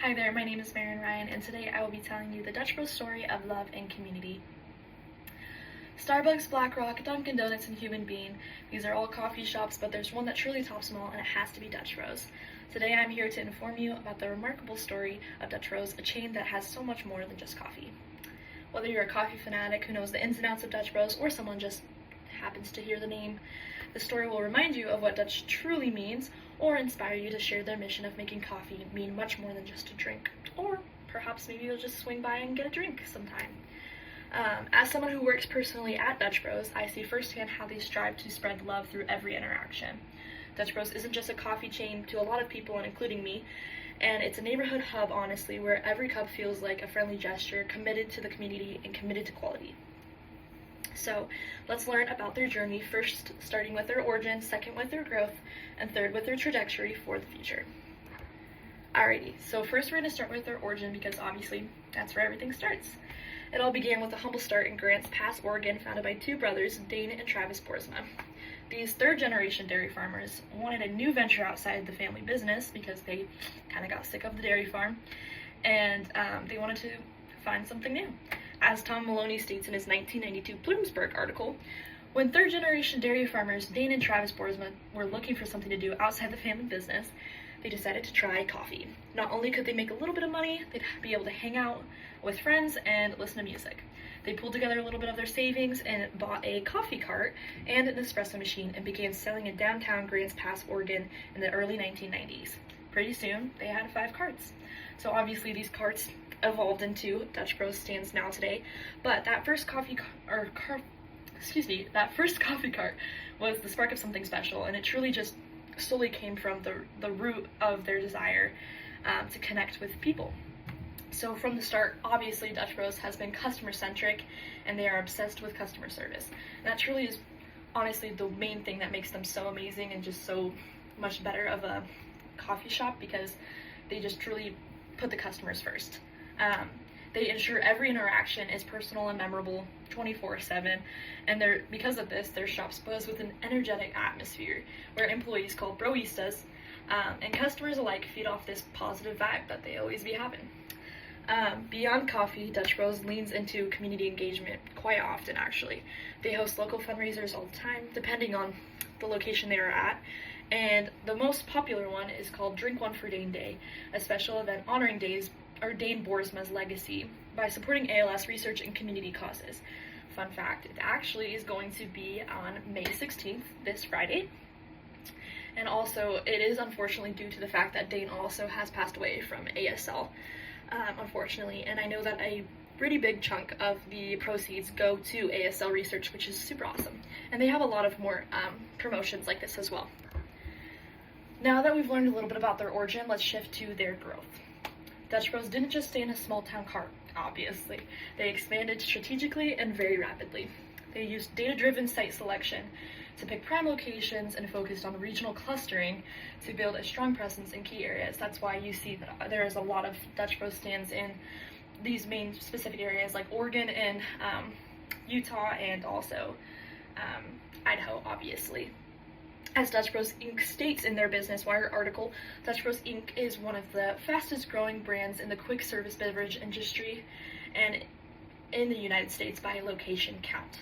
Hi there, my name is Maryn, and today I will be telling you the Dutch Bros story of love and community. Starbucks, BlackRock, Dunkin' Donuts, and Human Bean. These are all coffee shops, but there's one that truly tops them all, and it has to be Dutch Bros. Today I'm here to inform you about the remarkable story of Dutch Bros, a chain that has so much more than just coffee. Whether you're a coffee fanatic who knows the ins and outs of Dutch Bros, or someone just happens to hear the name, the story will remind you of what Dutch truly means, or inspire you to share their mission of making coffee mean much more than just a drink. Or perhaps maybe you'll just swing by and get a drink sometime. As someone who works personally at Dutch Bros, I see firsthand how they strive to spread love through every interaction. Dutch Bros isn't just a coffee chain to a lot of people, and including me, and it's a neighborhood hub, honestly, where every cup feels like a friendly gesture, committed to the community and committed to quality. So let's learn about their journey, first starting with their origin, second with their growth, and third with their trajectory for the future. Alrighty, so first we're going to start with their origin because obviously that's where everything starts. It all began with a humble start in Grants Pass, Oregon, founded by two brothers, Dane and Travis Boersma. These third-generation dairy farmers wanted a new venture outside the family business because they kind of got sick of the dairy farm, and they wanted to find something new. As Tom Maloney states in his 1992 Bloomsburg article, when third-generation dairy farmers Dane and Travis Boersma were looking for something to do outside the family business, they decided to try coffee. Not only could they make a little bit of money, they'd be able to hang out with friends and listen to music. They pulled together a little bit of their savings and bought a coffee cart and an espresso machine and began selling in downtown Grants Pass, Oregon in the early 1990s. Pretty soon, they had 5 carts. So obviously these carts evolved into Dutch Bros stands now today, but that first coffee cart was the spark of something special, and it truly just solely came from the root of their desire to connect with people. So from the start, obviously Dutch Bros has been customer-centric, and they are obsessed with customer service. And that truly is honestly the main thing that makes them so amazing and just so much better of a coffee shop, because they just truly put the customers first. They ensure every interaction is personal and memorable 24/7, and because of this, their shops buzz with an energetic atmosphere where employees called broistas and customers alike feed off this positive vibe that they always be having. Beyond coffee, Dutch Bros leans into community engagement quite often, actually. They host local fundraisers all the time, depending on the location they are at, and the most popular one is called Drink One for Dane Day, a special event honoring Dane Boersma's legacy by supporting ALS research and community causes. Fun fact, it actually is going to be on May 16th, this Friday. And also, it is unfortunately due to the fact that Dane also has passed away from ASL, unfortunately. And I know that a pretty big chunk of the proceeds go to ASL research, which is super awesome. And they have a lot of more promotions like this as well. Now that we've learned a little bit about their origin, let's shift to their growth. Dutch Bros didn't just stay in a small town cart, obviously. They expanded strategically and very rapidly. They used data-driven site selection to pick prime locations and focused on regional clustering to build a strong presence in key areas. That's why you see that there is a lot of Dutch Bros stands in these main specific areas like Oregon and Utah, and also Idaho, obviously. As Dutch Bros Inc. states in their Business Wire article, Dutch Bros Inc. is one of the fastest growing brands in the quick service beverage industry and in the United States by location count.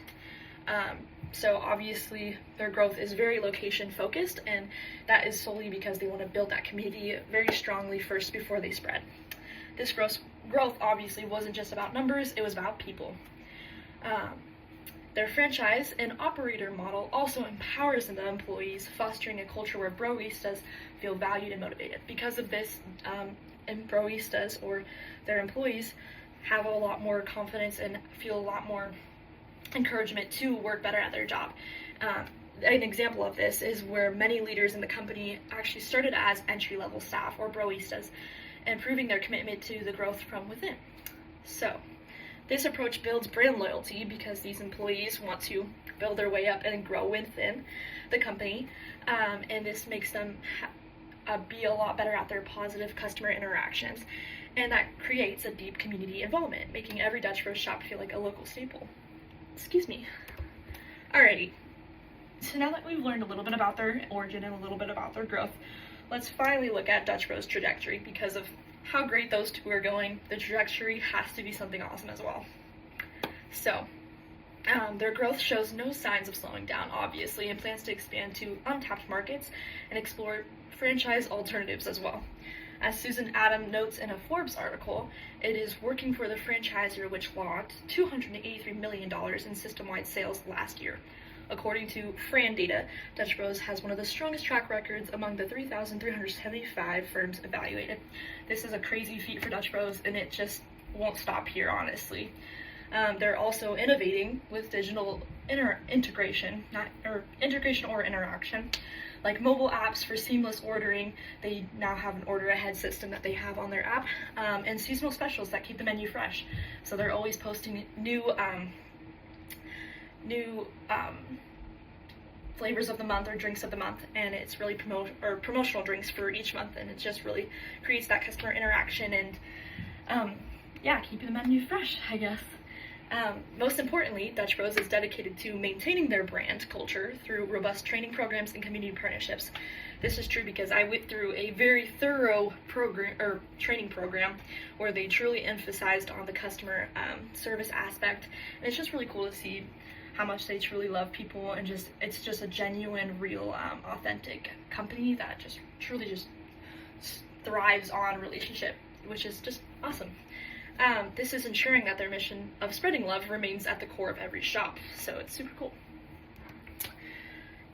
So obviously their growth is very location focused, and that is solely because they want to build that community very strongly first before they spread. This growth obviously wasn't just about numbers, it was about people. Their franchise and operator model also empowers the employees, fostering a culture where broistas feel valued and motivated. Because of this, broistas, or their employees, have a lot more confidence and feel a lot more encouragement to work better at their job. An example of this is where many leaders in the company actually started as entry-level staff or broistas, and proving their commitment to the growth from within. So, this approach builds brand loyalty because these employees want to build their way up and grow within the company, and this makes them be a lot better at their positive customer interactions, and that creates a deep community involvement, making every Dutch Bros shop feel like a local staple. Excuse me. Alrighty, so now that we've learned a little bit about their origin and a little bit about their growth, let's finally look at Dutch Bros' trajectory because of how great those two are going, the trajectory has to be something awesome as well. So, their growth shows no signs of slowing down, obviously, and plans to expand to untapped markets and explore franchise alternatives as well. As Susan Adam notes in a Forbes article, it is working for the franchisor which logged $283 million in system-wide sales last year. According to Fran data, Dutch Bros has one of the strongest track records among the 3,375 firms evaluated. This is a crazy feat for Dutch Bros, and it just won't stop here, honestly. They're also innovating with digital integration or interaction, like mobile apps for seamless ordering. They now have an order ahead system that they have on their app, and seasonal specials that keep the menu fresh. So they're always posting new flavors of the month or drinks of the month, and it's really promotional drinks for each month, and it just really creates that customer interaction and keeping the menu fresh, I guess. Most importantly, Dutch Bros is dedicated to maintaining their brand culture through robust training programs and community partnerships. This is true because I went through a very thorough training program where they truly emphasized on the customer service aspect, and it's just really cool to see how much they truly love people, and it's just a genuine, real, authentic company that just truly thrives on relationship, which is just awesome. This is ensuring that their mission of spreading love remains at the core of every shop, so it's super cool.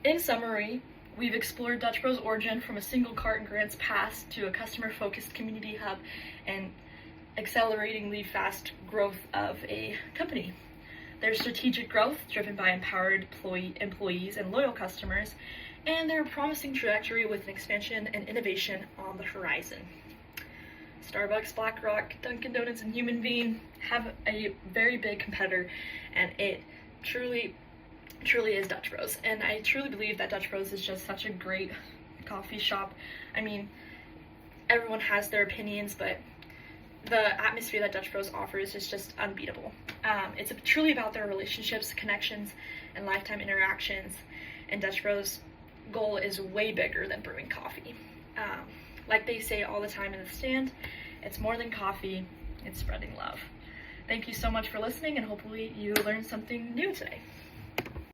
In summary, we've explored Dutch Bros' origin from a single cart in Grants Pass to a customer-focused community hub and accelerating the fast growth of a company. Their strategic growth, driven by empowered employees and loyal customers, and their promising trajectory with an expansion and innovation on the horizon. Starbucks, BlackRock, Dunkin' Donuts, and Human Bean have a very big competitor, and it truly is Dutch Bros. And I truly believe that Dutch Bros is just such a great coffee shop. I mean, everyone has their opinions, but the atmosphere that Dutch Bros offers is just unbeatable. It's truly about their relationships, connections, and lifetime interactions, and Dutch Bros' goal is way bigger than brewing coffee. Like they say all the time in the stand, it's more than coffee, it's spreading love. Thank you so much for listening, and hopefully you learned something new today.